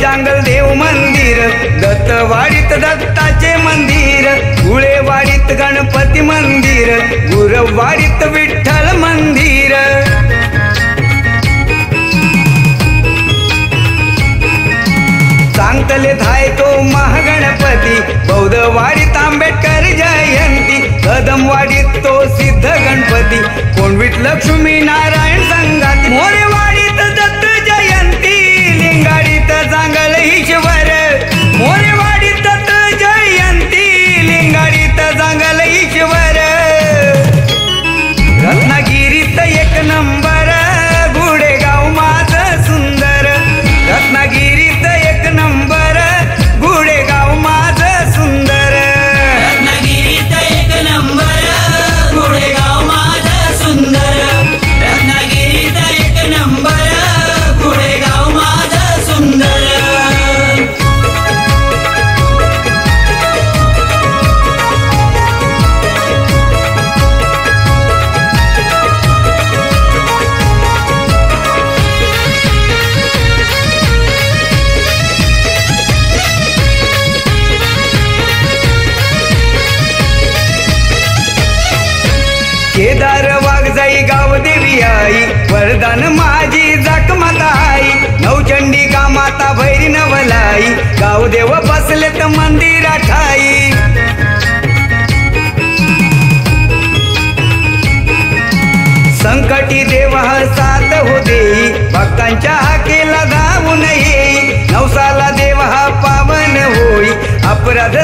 जांगल देव मंदिर, दत्तवाडीत दत्ताचे मंदिर, धुळेवाडीत गणपती मंदिर, गुरवाडीत विठ्ठल मंदिर, सांगतले धाय तो महागणपती, बौद्धवाडीत आंबेडकर जयंती, कदमवाडीत तो सिद्ध गणपती, कोंडवीत लक्ष्मी नारायण संगाती, मोरेवाडीत दत्त जयंती, लिंगाडीत जांगल ईश्वर, मोरेवाडीत दत्त जयंती, लिंगाडीत जांगल ईश्वर, रत्नागिरीत एक नंबर, गुडेगाव माझं सुंदर, रत्नागिरीत एक नंबर, गुडेगाव माझं सुंदर, रत्नागिरीत एक नंबर, गुडेगाव माझं सुंदर, रत्नागिरीत एक नंबर, गुडेगाव माझं सुंदर. केदार वाघजाई गावदेवी आई, वरदान माझी जखमाता आई, नवचंडिका माता भैरी नवलाई, गावदेव बसलेत मंदिरा ठाई, संकटी देव साथ हो देई, भक्तांच्या हाकेला धावून येई, नवसाला देव हा पावन होई, अपराध